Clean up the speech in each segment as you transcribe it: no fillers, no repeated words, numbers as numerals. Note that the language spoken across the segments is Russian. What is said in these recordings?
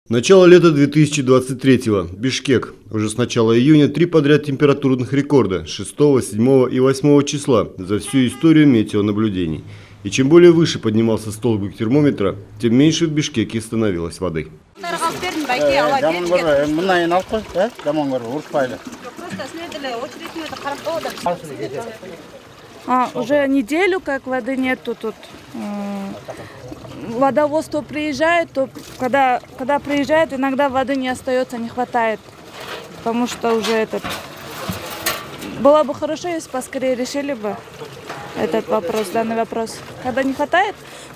Начало лета 2023-го. Бишкек. Уже с начала июня 3 подряд температурных рекорда – 6, 7 и 8 числа за всю историю метеонаблюдений. И чем более выше поднимался столбик термометра, тем меньше в Бишкеке становилось воды. Уже неделю как воды нету тут. Водовоз то приезжает, то когда приезжает, иногда воды не остается, не хватает. Потому что уже было бы хорошо, если поскорее решили бы этот вопрос, данный вопрос. Когда не хватает,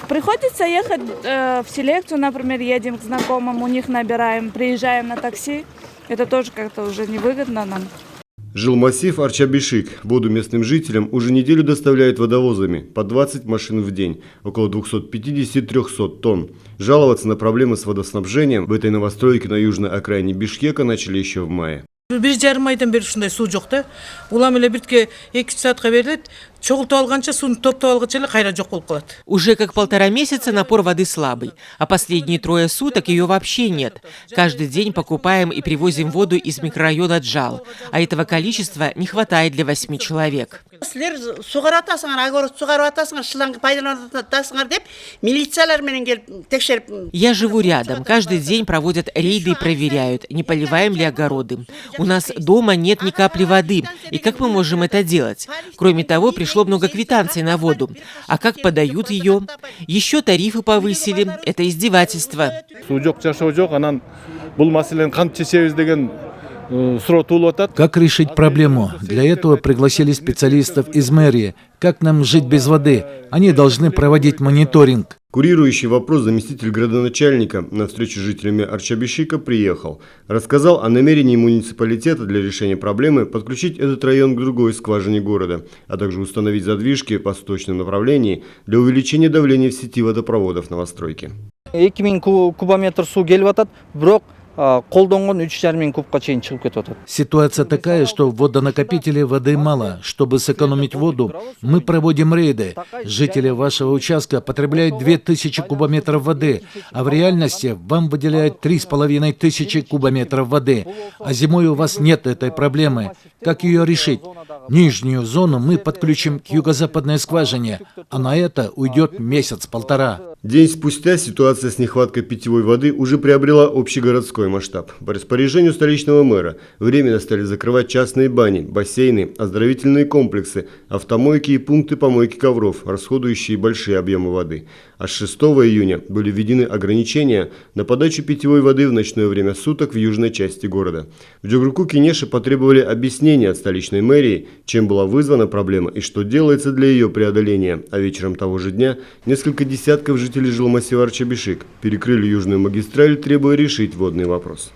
приходится ехать в селекцию, например, едем к знакомым, у них набираем, приезжаем на такси. Это тоже как-то уже невыгодно нам. Жилмассив Арча-Бишик. Воду местным жителям уже неделю доставляют водовозами по 20 машин в день, около 250-300 тонн. Жаловаться на проблемы с водоснабжением в этой новостройке на южной окраине Бишкека начали еще в мае. Бир жарым айдан бери ушундай суу жок да. Улам эле биртке 2 саатка берилет. Чогултуп алганча сууну топтоп алгыча эле кайра жок болуп калат. Уже как 1,5 месяца напор воды слабый, а последние 3 суток ее вообще нет. Каждый день покупаем и привозим воду из микрорайона Джал, а этого количества не хватает для 8 человек. Я живу рядом. Каждый день проводят рейды и проверяют, не поливаем ли огороды. У нас дома нет ни капли воды. И как мы можем это делать? Кроме того, пришло много квитанций на воду. А как подают ее? Еще тарифы повысили. Это издевательство. Как решить проблему? Для этого пригласили специалистов из мэрии. Как нам жить без воды? Они должны проводить мониторинг. Курирующий вопрос заместитель градоначальника на встречу с жителями Арча-Бишика приехал. Рассказал о намерении муниципалитета для решения проблемы подключить этот район к другой скважине города, а также установить задвижки в восточном направлении для увеличения давления в сети водопроводов новостройки. 2000 кубометр су келип атат, бирок колдонгон 3,5 кубка чейин чыгып кетип атат. Ситуация такая, что в водонакопителе воды мало. Чтобы сэкономить воду, мы проводим рейды. Жители вашего участка потребляют 2000 кубометров воды, а в реальности вам выделяют 3500 кубометров воды. А зимой у вас нет этой проблемы. Как ее решить? Нижнюю зону мы подключим к юго-западной скважине, а на это уйдет месяц-полтора. День спустя ситуация с нехваткой питьевой воды уже приобрела общегородской масштаб. По распоряжению столичного мэра временно стали закрывать частные бани, бассейны, оздоровительные комплексы, автомойки и пункты помойки ковров, расходующие большие объемы воды. А с 6 июня были введены ограничения на подачу питьевой воды в ночное время суток в южной части города. В Джугруку Кенеше потребовали объяснения от столичной мэрии, чем была вызвана проблема и что делается для ее преодоления. А вечером того же дня несколько десятков жителей жилмассива Арча-Бишик перекрыли южную магистраль, требуя решить водный вопрос.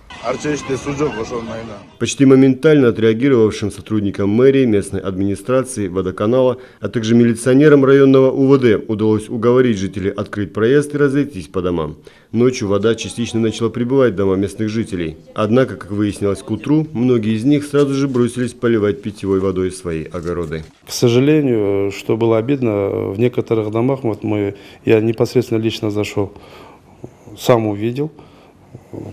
Почти моментально отреагировавшим сотрудникам мэрии, местной администрации, водоканала, а также милиционерам районного УВД удалось уговорить жителей открыть проезд и разойтись по домам. Ночью вода частично начала прибывать в дома местных жителей. Однако, как выяснилось к утру, многие из них сразу же бросились поливать питьевой водой свои огороды. К сожалению, что было обидно, в некоторых домах, я непосредственно лично зашел, сам увидел,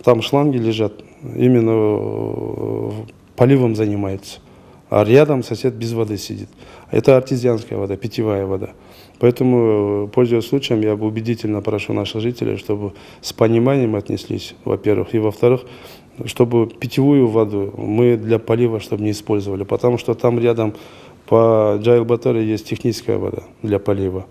там шланги лежат, именно поливом занимается, а рядом сосед без воды сидит. Это артезианская вода, питьевая вода. Поэтому, пользуясь случаем, я бы убедительно прошу наших жителей, чтобы с пониманием отнеслись, во-первых, и во-вторых, чтобы питьевую воду мы для полива чтобы не использовали, потому что там рядом по Джайлбаторе есть техническая вода для полива.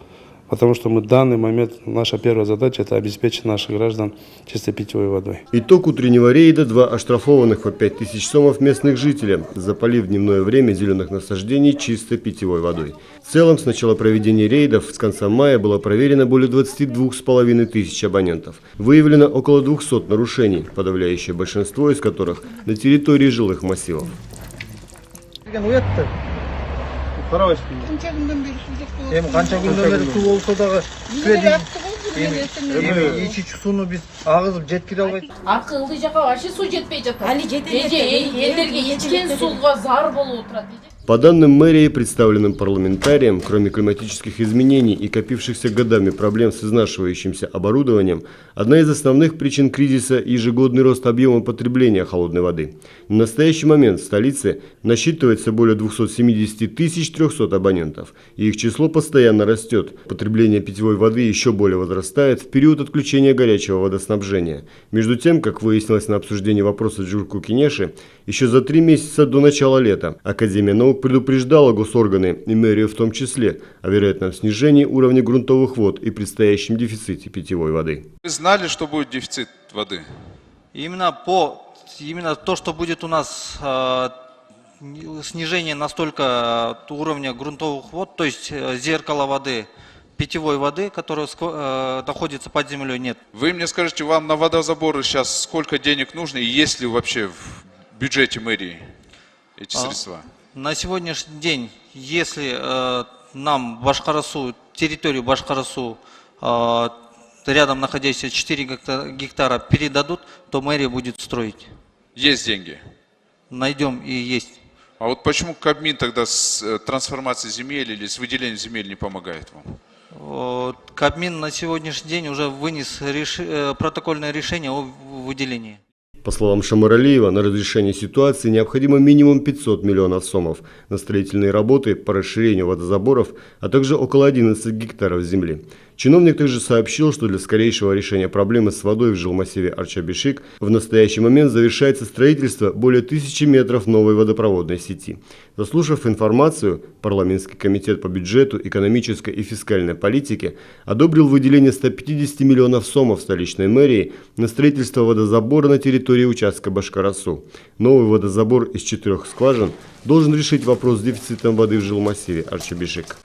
Потому что мы в данный момент, наша первая задача – это обеспечить наших граждан чистой питьевой водой. Итог утреннего рейда – 2 оштрафованных по 5000 сомов местных жителей за полив в дневное время зеленых насаждений чистой питьевой водой. В целом, с начала проведения рейдов с конца мая было проверено более 22,5 тысяч абонентов. Выявлено около 200 нарушений, подавляющее большинство из которых на территории жилых массивов. Канча күндөн бери суу болсо дагы ичүүчү сууну биз агызып жеткире албайт. Аркы ылдый жакка вообще суу жетпей жатат. Али элдерге ичкен сууга зар болуп отурат. По данным мэрии, представленным парламентариям, кроме климатических изменений и копившихся годами проблем с изнашивающимся оборудованием, одна из основных причин кризиса – ежегодный рост объема потребления холодной воды. В настоящий момент в столице насчитывается более 270 300 абонентов, и их число постоянно растет. Потребление питьевой воды еще более возрастает в период отключения горячего водоснабжения. Между тем, как выяснилось на обсуждении вопроса Джурку Кинеши, еще за 3 месяца до начала лета Академия наук предупреждала госорганы и мэрию в том числе о вероятном снижении уровня грунтовых вод и предстоящем дефиците питьевой воды. Вы знали, что будет дефицит воды? Именно то, что будет у нас снижение настолько уровня грунтовых вод, то есть зеркало воды, питьевой воды, которая находится под землей, нет. Вы мне скажите, вам на водозаборы сейчас сколько денег нужно и есть ли вообще в бюджете мэрии эти средства? На сегодняшний день, если нам Башкорасу, территорию Башкорасу, рядом находящиеся 4 гектара передадут, то мэрия будет строить. Есть деньги? Найдем и есть. А вот почему Кабмин тогда с трансформацией земель или с выделением земель не помогает вам? Кабмин на сегодняшний день уже вынес протокольное решение о выделении. По словам Шамаралиева, на разрешение ситуации необходимо минимум 500 миллионов сомов на строительные работы по расширению водозаборов, а также около 11 гектаров земли. Чиновник также сообщил, что для скорейшего решения проблемы с водой в жилмассиве Арчабишик в настоящий момент завершается строительство более 1000 метров новой водопроводной сети. Заслушав информацию, парламентский комитет по бюджету, экономической и фискальной политике одобрил выделение 150 миллионов сомов столичной мэрии на строительство водозабора на территории участка Башкорасу. Новый водозабор из 4 скважин должен решить вопрос с дефицитом воды в жилмассиве Арчабишик.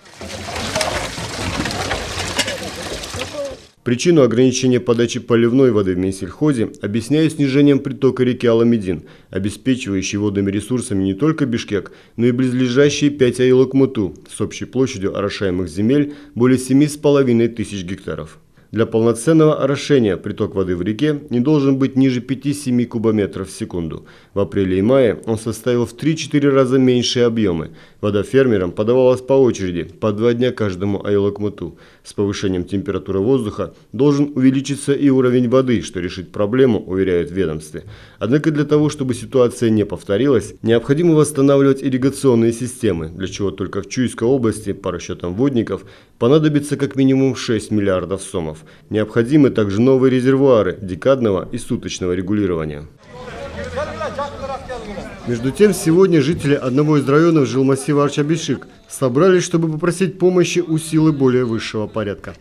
Причину ограничения подачи поливной воды в Минсельхозе объясняют снижением притока реки Аламедин, обеспечивающей водными ресурсами не только Бишкек, но и близлежащие 5 Айлок-Муту с общей площадью орошаемых земель более 7500 гектаров. Для полноценного орошения приток воды в реке не должен быть ниже 5-7 кубометров в секунду. В апреле и мае он составил в 3-4 раза меньшие объемы. Вода фермерам подавалась по очереди, по 2 дня каждому айлок-муту. С повышением температуры воздуха должен увеличиться и уровень воды, что решит проблему, уверяют в ведомстве. Однако для того, чтобы ситуация не повторилась, необходимо восстанавливать ирригационные системы, для чего только в Чуйской области, по расчетам водников, понадобится как минимум 6 миллиардов сомов. Необходимы также новые резервуары декадного и суточного регулирования. Между тем, сегодня жители одного из районов жилмассива Арчабишик собрались, чтобы попросить помощи у силы более высшего порядка.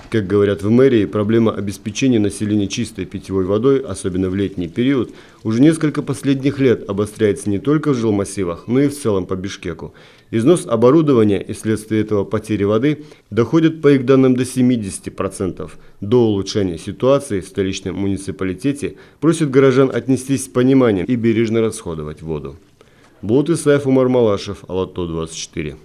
Как говорят в мэрии, проблема обеспечения населения чистой питьевой водой, особенно в летний период, уже несколько последних лет обостряется не только в жилмассивах, но и в целом по Бишкеку. Износ оборудования и вследствие этого потери воды доходят, по их данным, до 70%. До улучшения ситуации в столичном муниципалитете просят горожан отнестись с пониманием и бережно расходовать воду. Булат Исаев, Умар Малашев, Алато 24.